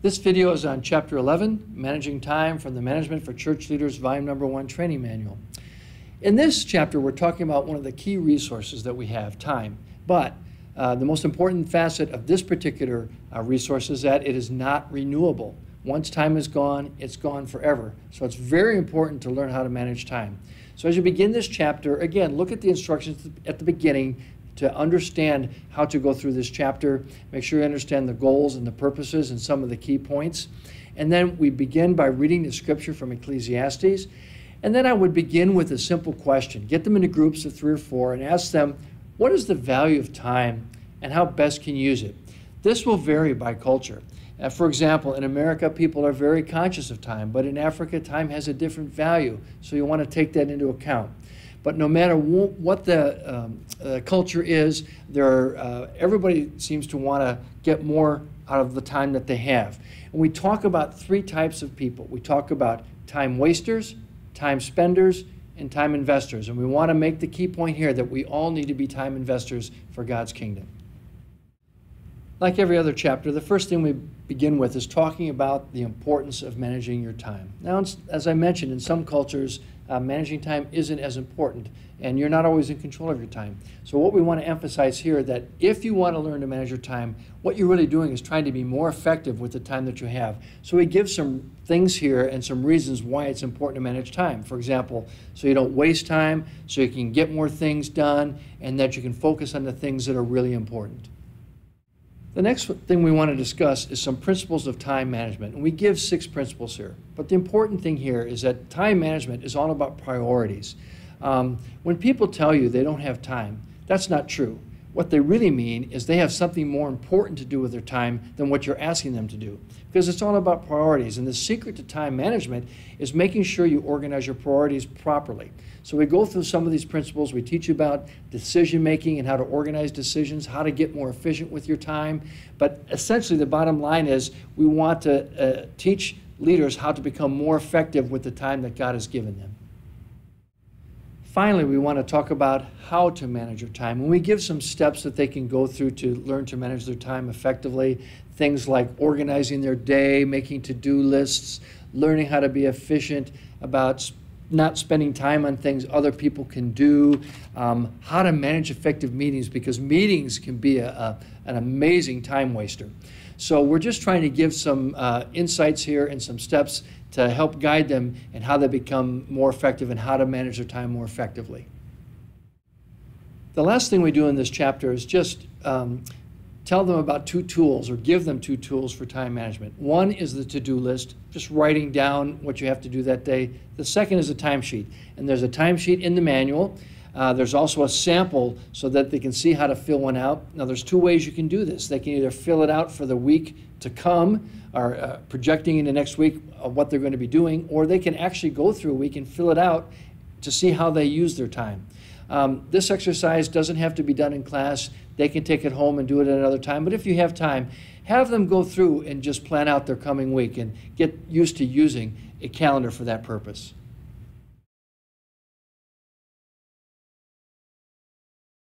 This video is on Chapter 11, Managing Time, from the Management for Church Leaders, Volume Number 1 Training Manual. In this chapter, we're talking about one of the key resources that we have, time. But the most important facet of this particular resource is that it is not renewable. Once time is gone, it's gone forever. So it's very important to learn how to manage time. So as you begin this chapter, again, look at the instructions at the beginning to understand how to go through this chapter. Make sure you understand the goals and the purposes and some of the key points. And then we begin by reading the scripture from Ecclesiastes. And then I would begin with a simple question. Get them into groups of 3 or 4 and ask them, what is the value of time and how best can you use it? This will vary by culture. For example, in America, people are very conscious of time, but in Africa, time has a different value. So you want to take that into account. But no matter what the culture is, everybody seems to want to get more out of the time that they have. And we talk about 3 types of people. We talk about time wasters, time spenders, and time investors. And we want to make the key point here that we all need to be time investors for God's kingdom. Like every other chapter, the first thing we begin with is talking about the importance of managing your time. Now, as I mentioned, in some cultures, managing time isn't as important, and you're not always in control of your time. So what we want to emphasize here, that if you want to learn to manage your time, what you're really doing is trying to be more effective with the time that you have. So we give some things here and some reasons why it's important to manage time. For example, so you don't waste time, so you can get more things done, and that you can focus on the things that are really important. The next thing we want to discuss is some principles of time management. And we give 6 principles here. But the important thing here is that time management is all about priorities. When people tell you they don't have time, that's not true. What they really mean is they have something more important to do with their time than what you're asking them to do. Because it's all about priorities. And the secret to time management is making sure you organize your priorities properly. So we go through some of these principles. We teach you about decision making and how to organize decisions, how to get more efficient with your time. But essentially the bottom line is we want to teach leaders how to become more effective with the time that God has given them. Finally, we want to talk about how to manage your time. And we give some steps that they can go through to learn to manage their time effectively. Things like organizing their day, making to-do lists, learning how to be efficient about not spending time on things other people can do, how to manage effective meetings, because meetings can be an amazing time waster. So we're just trying to give some insights here and some steps to help guide them in how they become more effective and how to manage their time more effectively. The last thing we do in this chapter is just tell them about 2 tools, or give them 2 tools for time management. One is the to-do list, just writing down what you have to do that day. The second is a timesheet, and there's a timesheet in the manual. There's also a sample so that they can see how to fill one out. Now, there's 2 ways you can do this. They can either fill it out for the week to come, or projecting into next week what they're going to be doing, or they can actually go through a week and fill it out to see how they use their time. This exercise doesn't have to be done in class. They can take it home and do it at another time. But if you have time, have them go through and just plan out their coming week and get used to using a calendar for that purpose.